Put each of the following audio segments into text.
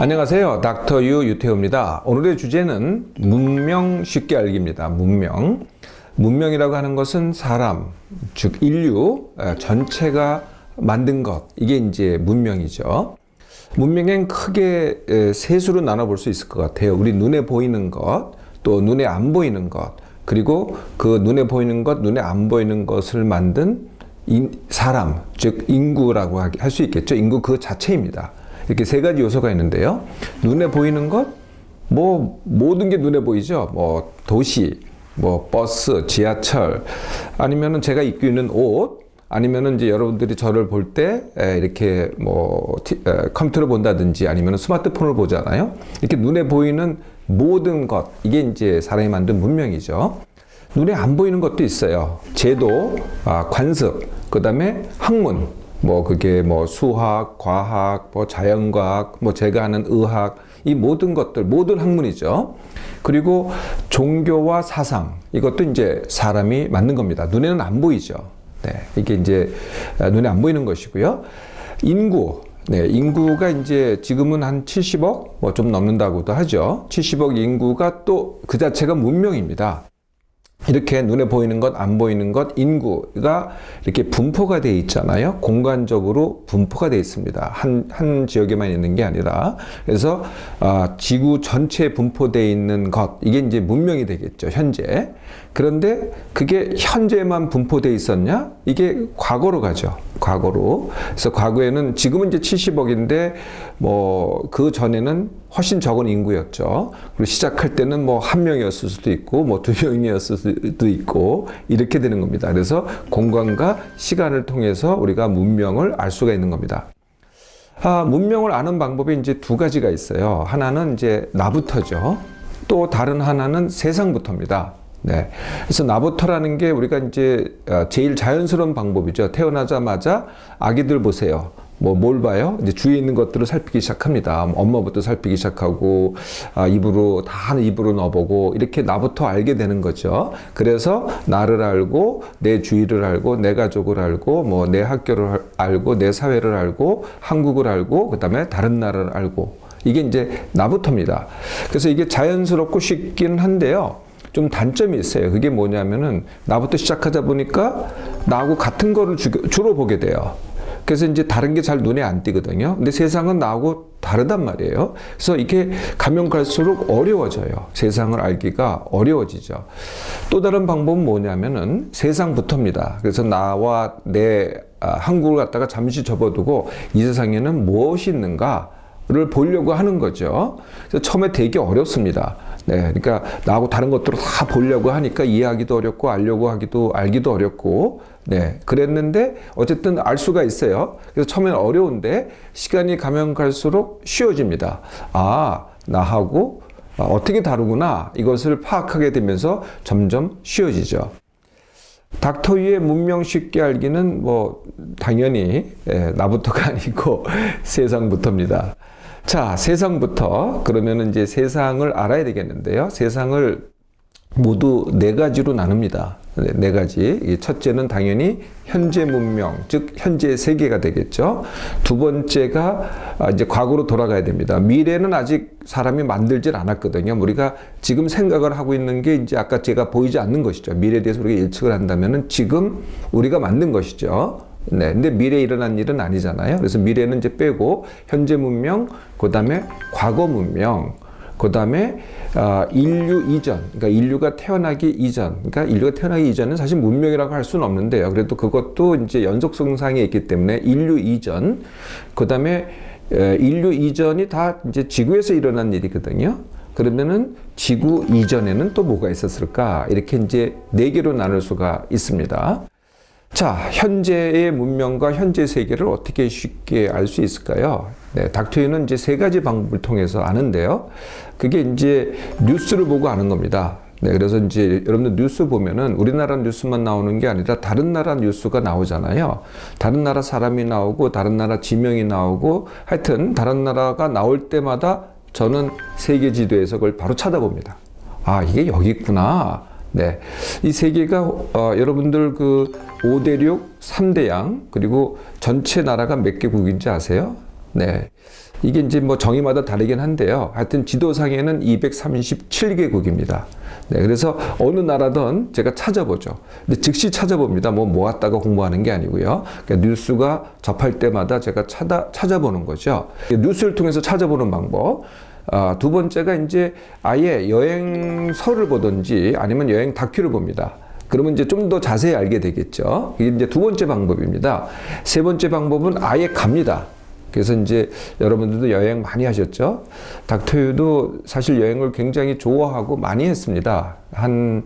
안녕하세요. 닥터 유 유태호입니다. 오늘의 주제는 문명 쉽게 알기입니다. 문명이라고 하는 것은 사람, 즉 인류 전체가 만든 것, 이게 이제 문명이죠. 문명엔 크게 셋으로 나눠볼 수 있을 것 같아요. 우리 눈에 보이는 것, 또 눈에 안 보이는 것, 그리고 그 눈에 보이는 것, 눈에 안 보이는 것을 만든 사람, 즉 인구라고 할 수 있겠죠. 인구 그 자체입니다. 이렇게 세 가지 요소가 있는데요. 눈에 보이는 것, 모든 게 눈에 보이죠. 도시, 버스, 지하철, 아니면은 제가 입고 있는 옷, 아니면은 이제 여러분들이 저를 볼 때 이렇게 컴퓨터를 본다든지 아니면은 스마트폰을 보잖아요. 이렇게 눈에 보이는 모든 것, 이게 이제 사람이 만든 문명이죠. 눈에 안 보이는 것도 있어요. 제도, 관습, 그 다음에 학문, 그게 수학, 과학, 자연과학, 제가 하는 의학, 이 모든 것들, 모든 학문이죠. 그리고 종교와 사상, 이것도 이제 사람이 만든 겁니다. 눈에는 안 보이죠. 네, 이게 이제 눈에 안 보이는 것이고요. 인구, 인구가 이제 지금은 한 70억, 좀 넘는다고도 하죠. 70억 인구가 또 그 자체가 문명입니다. 이렇게 눈에 보이는 것, 안 보이는 것, 인구가 이렇게 분포가 되어 있잖아요. 공간적으로 분포가 되어 있습니다. 한 지역에만 있는 게 아니라. 그래서 지구 전체에 분포되어 있는 것, 이게 이제 문명이 되겠죠, 현재. 그런데 그게 현재만 분포되어 있었냐? 이게 과거로 가죠. 과거로. 그래서 과거에는 지금은 이제 70억인데 그 전에는 훨씬 적은 인구였죠. 그리고 시작할 때는 한 명이었을 수도 있고 두 명이었을 수도 있고 이렇게 되는 겁니다. 그래서 공간과 시간을 통해서 우리가 문명을 알 수가 있는 겁니다. 문명을 아는 방법이 이제 두 가지가 있어요. 하나는 이제 나부터죠. 또 다른 하나는 세상부터입니다. 네. 그래서 나부터라는 게 우리가 이제 제일 자연스러운 방법이죠. 태어나자마자 아기들 보세요. 뭘 봐요? 이제 주위에 있는 것들을 살피기 시작합니다. 엄마부터 살피기 시작하고, 입으로 넣어보고, 이렇게 나부터 알게 되는 거죠. 그래서 나를 알고, 내 주위를 알고, 내 가족을 알고, 내 학교를 알고, 내 사회를 알고, 한국을 알고, 그 다음에 다른 나라를 알고. 이게 이제 나부터입니다. 그래서 이게 자연스럽고 쉽긴 한데요. 좀 단점이 있어요. 그게 뭐냐면은 나부터 시작하다 보니까 나하고 같은 거를 주로 보게 돼요. 그래서 이제 다른 게 잘 눈에 안 띄거든요. 근데 세상은 나하고 다르단 말이에요. 그래서 이게 가면 갈수록 어려워져요. 세상을 알기가 어려워지죠. 또 다른 방법은 뭐냐면은 세상부터입니다. 그래서 나와 내 한국을 갖다가 잠시 접어두고 이 세상에는 무엇이 있는가를 보려고 하는 거죠. 그래서 처음에 되게 어렵습니다. 네, 그러니까 나하고 다른 것들을 다 보려고 하니까 이해하기도 어렵고 알기도 어렵고, 네, 그랬는데 어쨌든 알 수가 있어요. 그래서 처음에는 어려운데 시간이 가면 갈수록 쉬워집니다. 나하고 어떻게 다르구나, 이것을 파악하게 되면서 점점 쉬워지죠. 닥터 유의 문명 쉽게 알기는 당연히 나부터가 아니고 세상부터입니다. 자, 세상부터 그러면은 이제 세상을 알아야 되겠는데요. 세상을 모두 네 가지로 나눕니다. 네 가지. 첫째는 당연히 현재 문명, 즉 현재 세계가 되겠죠. 두 번째가 이제 과거로 돌아가야 됩니다. 미래는 아직 사람이 만들질 않았거든요. 우리가 지금 생각을 하고 있는 게 이제 아까 제가 보이지 않는 것이죠. 미래에 대해서 우리가 예측을 한다면은 지금 우리가 만든 것이죠. 네, 근데 미래에 일어난 일은 아니잖아요. 그래서 미래는 이제 빼고 현재 문명, 그 다음에 과거 문명, 그 다음에 인류 이전, 그러니까 인류가 태어나기 이전은 사실 문명이라고 할 수는 없는데요. 그래도 그것도 이제 연속성상에 있기 때문에 인류 이전, 그 다음에 인류 이전이 다 이제 지구에서 일어난 일이거든요. 그러면은 지구 이전에는 또 뭐가 있었을까? 이렇게 이제 네 개로 나눌 수가 있습니다. 자, 현재의 문명과 현재 세계를 어떻게 쉽게 알 수 있을까요? 네, 닥터유는 이제 세 가지 방법을 통해서 아는데요. 그게 이제 뉴스를 보고 아는 겁니다. 네, 그래서 이제 여러분들 뉴스 보면은 우리나라 뉴스만 나오는 게 아니라 다른 나라 뉴스가 나오잖아요. 다른 나라 사람이 나오고, 다른 나라 지명이 나오고, 하여튼 다른 나라가 나올 때마다 저는 세계 지도에서 그걸 바로 찾아봅니다. 이게 여기 있구나. 네, 이 세 개가 여러분들 5대륙, 3대양, 그리고 전체 나라가 몇 개국인지 아세요? 네. 이게 이제 뭐 정의마다 다르긴 한데요. 하여튼 지도상에는 237개국입니다. 네. 그래서 어느 나라든 제가 찾아보죠. 근데 즉시 찾아봅니다. 뭐 모았다가 공부하는 게 아니고요. 그러니까 뉴스가 접할 때마다 제가 찾아보는 거죠. 뉴스를 통해서 찾아보는 방법. 두 번째가 이제 아예 여행서를 보든지 아니면 여행 다큐를 봅니다. 그러면 이제 좀 더 자세히 알게 되겠죠. 이게 이제 두 번째 방법입니다. 세 번째 방법은 아예 갑니다. 그래서 이제 여러분들도 여행 많이 하셨죠? 닥터유도 사실 여행을 굉장히 좋아하고 많이 했습니다. 한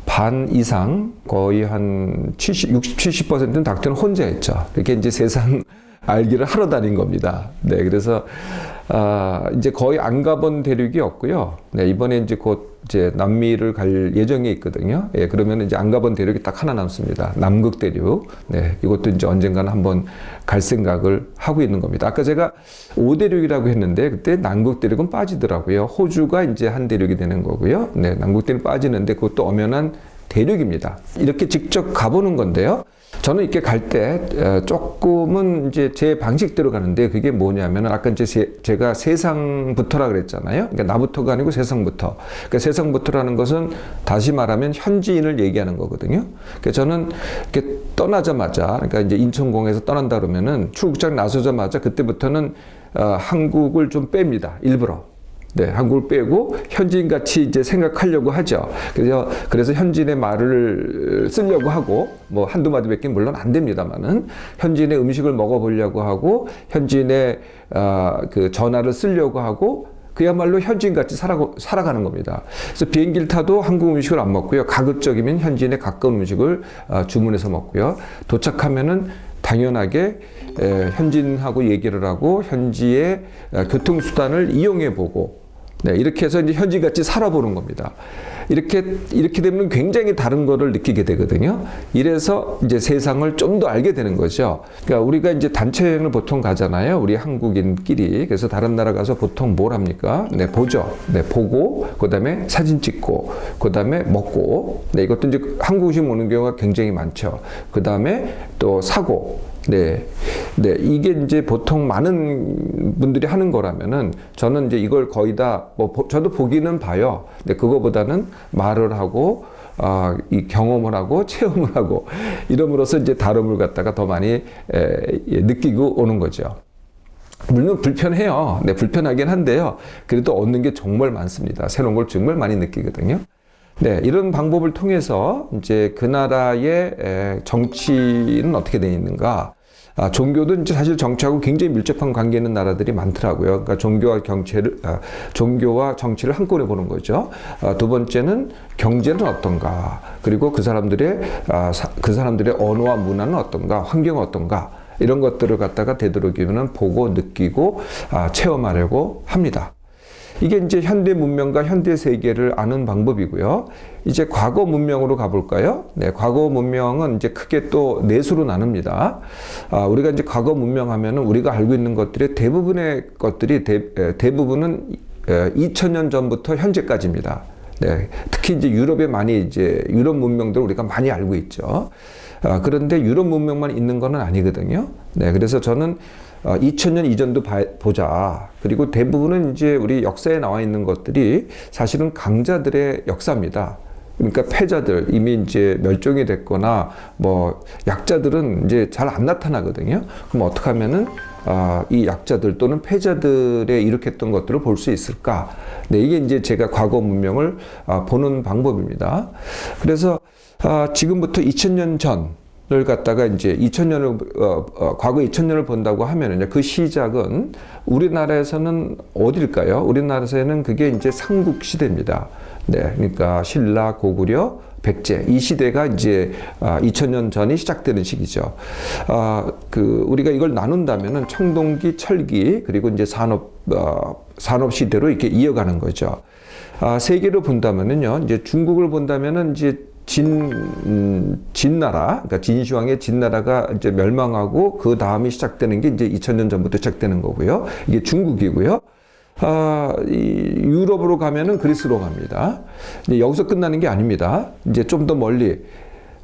반 이상, 거의 한 60, 70%는 닥터는 혼자 했죠. 이렇게 이제 세상 알기를 하러 다닌 겁니다. 네, 그래서 이제 거의 안 가본 대륙이 없고요. 네, 이번에 이제 곧 이제 남미를 갈 예정에 있거든요. 예, 그러면 이제 안 가본 대륙이 딱 하나 남습니다. 남극 대륙. 네, 이것도 이제 언젠가는 한번 갈 생각을 하고 있는 겁니다. 아까 제가 5대륙이라고 했는데 그때 남극 대륙은 빠지더라고요. 호주가 이제 한 대륙이 되는 거고요. 네, 남극 대륙 빠지는데 그것도 엄연한 대륙입니다. 이렇게 직접 가보는 건데요. 저는 이렇게 갈 때 조금은 이제 제 방식대로 가는데 그게 뭐냐면 아까 이제 제가 세상부터라 그랬잖아요. 그러니까 나부터가 아니고 세상부터. 그러니까 세상부터라는 것은 다시 말하면 현지인을 얘기하는 거거든요. 그러니까 저는 이렇게 떠나자마자 그러니까 이제 인천공에서 떠난다 그러면은 출국장 나서자마자 그때부터는 한국을 좀 뺍니다. 일부러. 네, 한국을 빼고 현지인 같이 이제 생각하려고 하죠. 그래서 현지인의 말을 쓰려고 하고, 뭐 한두 마디밖에 물론 안 됩니다만은, 현지인의 음식을 먹어보려고 하고, 현지인의, 그 전화를 쓰려고 하고, 그야말로 현지인 같이 살아가는 겁니다. 그래서 비행기를 타도 한국 음식을 안 먹고요. 가급적이면 현지인의 가까운 음식을 주문해서 먹고요. 도착하면은 당연하게 현지인하고 얘기를 하고, 현지의 교통수단을 이용해 보고, 네, 이렇게 해서 이제 현지같이 살아보는 겁니다. 이렇게 되면 굉장히 다른 거를 느끼게 되거든요. 이래서 이제 세상을 좀 더 알게 되는 거죠. 그러니까 우리가 이제 단체 여행을 보통 가잖아요. 우리 한국인끼리. 그래서 다른 나라 가서 보통 뭘 합니까? 네, 보죠. 네, 보고, 그 다음에 사진 찍고, 그 다음에 먹고, 네, 이것도 이제 한국 음식 먹는 경우가 굉장히 많죠. 그 다음에 또 사고, 네. 네. 이게 이제 보통 많은 분들이 하는 거라면은 저는 이제 이걸 거의 다, 저도 보기는 봐요. 근데 그거보다는 말을 하고, 이 경험을 하고, 체험을 하고, 이름으로써 이제 다름을 갖다가 더 많이, 느끼고 오는 거죠. 물론 불편해요. 네. 불편하긴 한데요. 그래도 얻는 게 정말 많습니다. 새로운 걸 정말 많이 느끼거든요. 네, 이런 방법을 통해서 이제 그 나라의 정치는 어떻게 되어 있는가? 종교도 이제 사실 정치하고 굉장히 밀접한 관계 있는 나라들이 많더라고요. 그러니까 종교와 정치를 한꺼번에 보는 거죠. 두 번째는 경제는 어떤가? 그리고 그 사람들의 언어와 문화는 어떤가? 환경은 어떤가? 이런 것들을 갖다가 되도록이면 보고 느끼고 체험하려고 합니다. 이게 이제 현대 문명과 현대 세계를 아는 방법이고요. 이제 과거 문명으로 가볼까요? 네, 과거 문명은 이제 크게 또 넷으로 나눕니다. 우리가 이제 과거 문명 하면은 우리가 알고 있는 것들의 대부분의 것들이 대부분은 2000년 전부터 현재까지입니다. 네, 특히 이제 유럽에 유럽 문명들을 우리가 많이 알고 있죠. 그런데 유럽 문명만 있는 건 아니거든요. 네, 그래서 저는 2000년 이전도 보자. 그리고 대부분은 이제 우리 역사에 나와 있는 것들이 사실은 강자들의 역사입니다. 그러니까 패자들, 이미 이제 멸종이 됐거나, 뭐, 약자들은 이제 잘 안 나타나거든요. 그럼 어떻게 하면은, 이 약자들 또는 패자들의 일으켰던 것들을 볼 수 있을까? 네, 이게 이제 제가 과거 문명을 보는 방법입니다. 그래서, 지금부터 2000년 전을 갖다가 이제 2000년을, 과거 2000년을 본다고 하면은 그 시작은 우리나라에서는 어딜까요? 우리나라에서는 그게 이제 삼국시대입니다. 네. 그러니까 신라, 고구려, 백제. 이 시대가 이제 2000년 전이 시작되는 시기죠. 우리가 이걸 나눈다면은 청동기, 철기, 그리고 이제 산업 시대로 이렇게 이어가는 거죠. 세계로 본다면은요, 이제 중국을 본다면은 이제 진나라, 그러니까 진시황의 진나라가 이제 멸망하고 그 다음이 시작되는 게 이제 2000년 전부터 시작되는 거고요. 이게 중국이고요. 유럽으로 가면은 그리스로 갑니다. 이제 여기서 끝나는 게 아닙니다. 이제 좀 더 멀리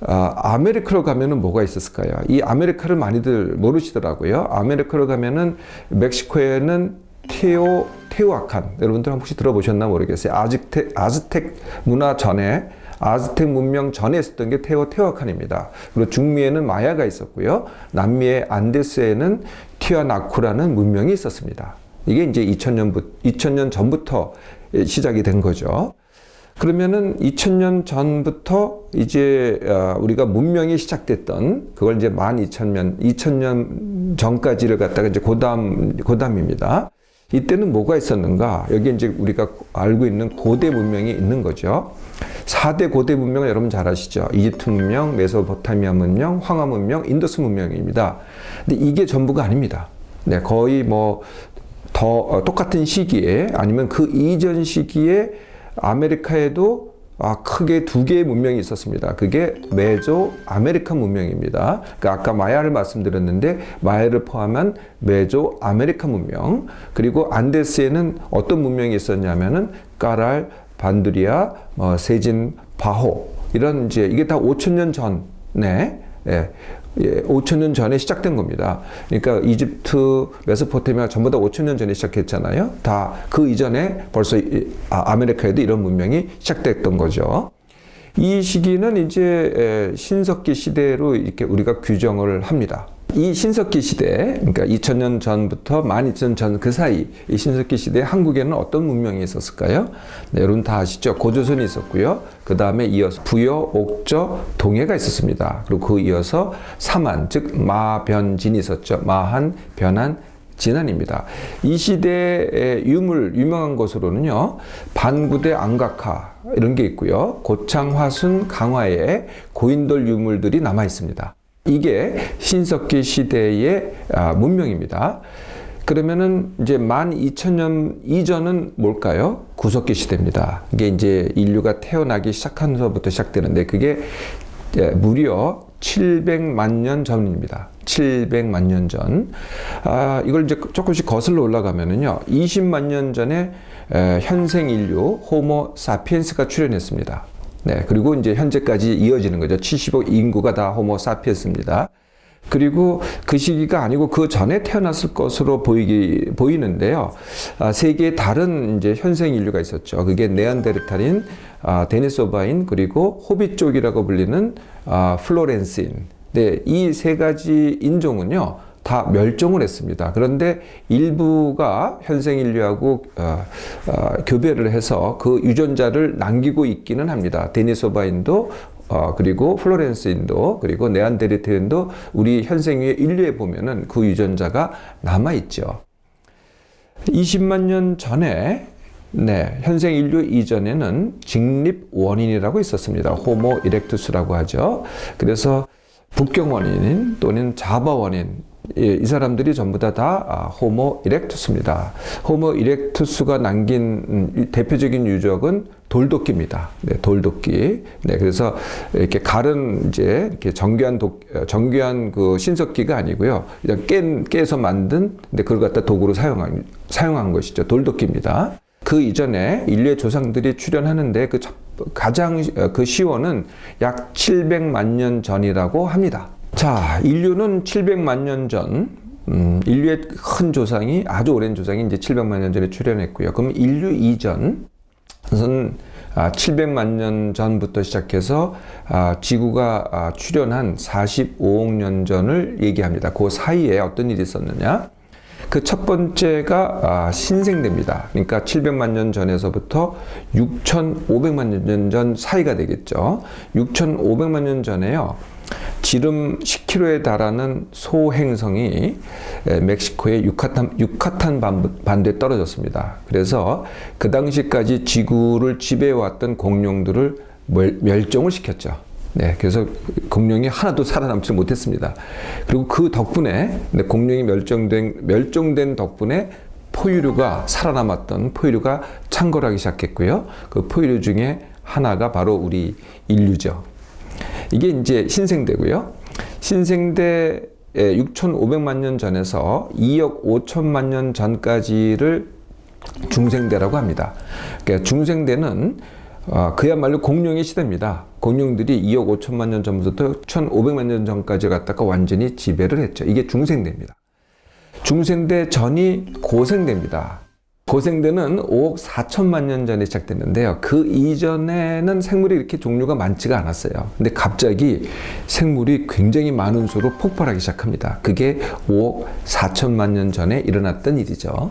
아메리카로 가면은 뭐가 있었을까요? 이 아메리카를 많이들 모르시더라고요. 아메리카로 가면은 멕시코에는 테오티후아칸, 여러분들 혹시 들어보셨나 모르겠어요. 아즈텍 문화 전에, 아즈텍 문명 전에 있었던 게 테오티후아칸입니다. 그리고 중미에는 마야가 있었고요. 남미의 안데스에는 티와나쿠라는 문명이 있었습니다. 이게 이제 2000년 전부터 시작이 된 거죠. 그러면은 2000년 전부터 이제 우리가 문명이 시작됐던 그걸 이제 2000년 전까지를 갖다가 이제 고담입니다. 이때는 뭐가 있었는가? 여기 이제 우리가 알고 있는 고대 문명이 있는 거죠. 4대 고대 문명을 여러분 잘 아시죠? 이집트 문명, 메소포타미아 문명, 황하 문명, 인더스 문명입니다. 근데 이게 전부가 아닙니다. 네, 거의 뭐 더 똑같은 시기에 아니면 그 이전 시기에 아메리카에도 크게 두 개의 문명이 있었습니다. 그게 메조 아메리카 문명입니다. 그러니까 아까 마야를 말씀드렸는데 마야를 포함한 메조 아메리카 문명, 그리고 안데스에는 어떤 문명이 있었냐면은 까랄, 반두리아, 세진, 바호, 이런 이제 이게 다 5000년 전에 5000년 전에 시작된 겁니다. 그러니까 이집트, 메소포타미아 전부 다 5000년 전에 시작했잖아요. 다 그 이전에 벌써 아메리카에도 이런 문명이 시작됐던 거죠. 이 시기는 이제 신석기 시대로 이렇게 우리가 규정을 합니다. 이 신석기 시대, 그러니까 2000년 전부터 12000년 전 그 사이 이 신석기 시대에 한국에는 어떤 문명이 있었을까요? 네, 여러분 다 아시죠? 고조선이 있었고요. 그 다음에 이어서 부여, 옥저, 동해가 있었습니다. 그리고 그 이어서 사만, 즉 마변진이 있었죠. 마한, 변한, 진안입니다. 이 시대의 유명한 것으로는요, 반구대 안각화 이런 게 있고요. 고창, 화순, 강화에 고인돌 유물들이 남아 있습니다. 이게 신석기 시대의 문명입니다. 그러면은 이제 12000년 이전은 뭘까요? 구석기 시대입니다. 이게 이제 인류가 태어나기 시작하면서부터 시작되는데 그게 무려 700만 년 전입니다. 700만 년 전. 이걸 이제 조금씩 거슬러 올라가면은요, 20만 년 전에 현생 인류 호모 사피엔스가 출현했습니다. 네, 그리고 이제 현재까지 이어지는 거죠. 70억 인구가 다 호모 사피엔스입니다. 그리고 그 시기가 아니고 그 전에 태어났을 것으로 보이는데요. 세계에 다른 이제 현생 인류가 있었죠. 그게 네안데르탈인, 데니소바인, 그리고 호빗족이라고 불리는 플로렌스인. 네, 이 세 가지 인종은요, 다 멸종을 했습니다. 그런데 일부가 현생 인류하고 교배를 해서 그 유전자를 남기고 있기는 합니다. 데니소바인도 그리고 플로렌스인도 그리고 네안데르탈인도 우리 현생 인류에 보면은 그 유전자가 남아 있죠. 20만 년 전에 현생 인류 이전에는 직립 원인이라고 있었습니다. 호모 이렉투스라고 하죠. 그래서 북경 원인 또는 자바 원인, 이 사람들이 전부 다 호모 이렉투스입니다. 호모 이렉투스가 남긴 대표적인 유적은 돌도끼입니다. 네, 돌도끼. 네, 그래서 이렇게 갈은 이제 이렇게 정교한 그 신석기가 아니고요. 그냥 깨서 만든, 근데 그걸 갖다 도구로 사용한 것이죠. 돌도끼입니다. 그 이전에 인류의 조상들이 출현하는데 가장 그 시원은 약 700만 년 전이라고 합니다. 자, 인류는 700만 년 전, 인류의 큰 조상이, 아주 오랜 조상이 이제 700만 년 전에 출현했고요. 그럼 인류 이전은 700만 년 전부터 시작해서 지구가 출현한 45억 년 전을 얘기합니다. 그 사이에 어떤 일이 있었느냐? 그 첫 번째가 신생대입니다. 그러니까 700만 년 전에서부터 6,500만 년 전 사이가 되겠죠. 6,500만 년 전에요, 지름 10km에 달하는 소행성이 멕시코의 유카탄 반도에 떨어졌습니다. 그래서 그 당시까지 지구를 지배해왔던 공룡들을 멸종을 시켰죠. 네, 그래서 공룡이 하나도 살아남지 못했습니다. 그리고 그 덕분에, 공룡이 멸종된 덕분에 포유류가 살아남았던 포유류가 창궐하기 시작했고요. 그 포유류 중에 하나가 바로 우리 인류죠. 이게 이제 신생대고요. 신생대 6,500만 년 전에서 2억 5천만 년 전까지를 중생대라고 합니다. 그러니까 중생대는 그야말로 공룡의 시대입니다. 공룡들이 2억 5천만 년 전부터 1,500만 년 전까지 갔다가 완전히 지배를 했죠. 이게 중생대입니다. 중생대 전이 고생대입니다. 고생대는 5억 4천만 년 전에 시작됐는데요. 그 이전에는 생물이 이렇게 종류가 많지가 않았어요. 근데 갑자기 생물이 굉장히 많은 수로 폭발하기 시작합니다. 그게 5억 4천만 년 전에 일어났던 일이죠.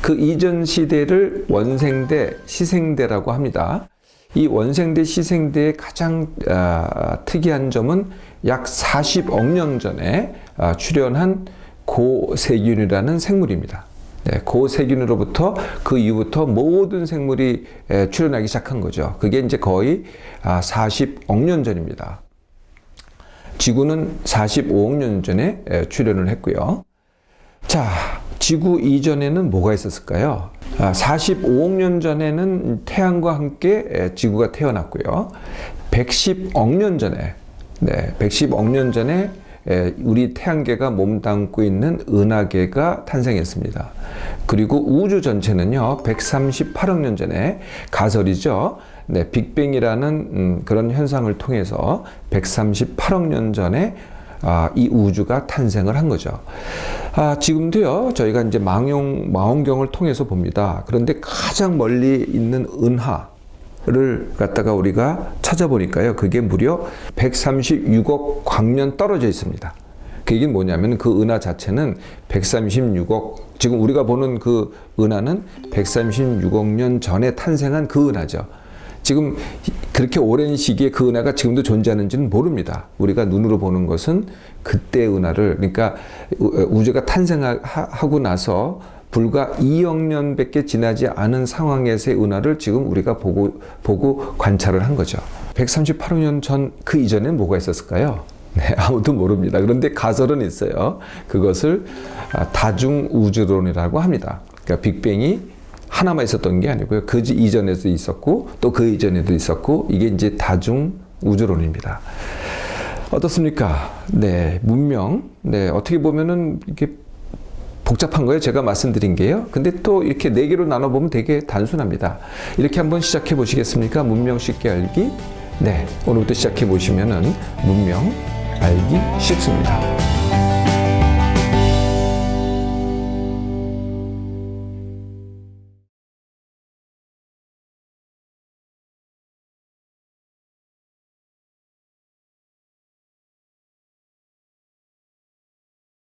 그 이전 시대를 원생대, 시생대라고 합니다. 이 원생대, 시생대의 가장 특이한 점은 약 40억 년 전에 출현한 고세균이라는 생물입니다. 네, 고세균으로부터 그 이후부터 모든 생물이 출현하기 시작한 거죠. 그게 이제 거의 40억 년 전입니다. 지구는 45억 년 전에 출현을 했고요. 자, 지구 이전에는 뭐가 있었을까요? 45억 년 전에는 태양과 함께 지구가 태어났고요. 110억 년 전에, 110억 년 전에 우리 태양계가 몸담고 있는 은하계가 탄생했습니다. 그리고 우주 전체는요, 138억 년 전에 가설이죠. 빅뱅이라는 그런 현상을 통해서 138억 년 전에 이 우주가 탄생을 한 거죠. 지금도요, 저희가 이제 망원경을 통해서 봅니다. 그런데 가장 멀리 있는 은하를 갖다가 우리가 찾아보니까요, 그게 무려 136억 광년 떨어져 있습니다. 그 얘기는 뭐냐면 그 은하 자체는 136억, 지금 우리가 보는 그 은하는 136억 년 전에 탄생한 그 은하죠. 지금 그렇게 오랜 시기에 그 은하가 지금도 존재하는지는 모릅니다. 우리가 눈으로 보는 것은 그때 은하를, 그러니까 우주가 탄생하고 나서 불과 2억 년밖에 지나지 않은 상황에서의 은하를 지금 우리가 보고 관찰을 한 거죠. 138억 년 전 그 이전에는 뭐가 있었을까요? 네, 아무도 모릅니다. 그런데 가설은 있어요. 그것을 다중우주론이라고 합니다. 그러니까 빅뱅이 하나만 있었던 게 아니고요. 그 이전에도 있었고 또 그 이전에도 있었고, 이게 이제 다중우주론입니다. 어떻습니까? 네, 문명. 네, 어떻게 보면은 이렇게 복잡한 거예요. 제가 말씀드린 게요. 근데 또 이렇게 4개로 나눠보면 되게 단순합니다. 이렇게 한번 시작해 보시겠습니까? 문명 쉽게 알기. 네, 오늘부터 시작해 보시면은 문명 알기 쉽습니다.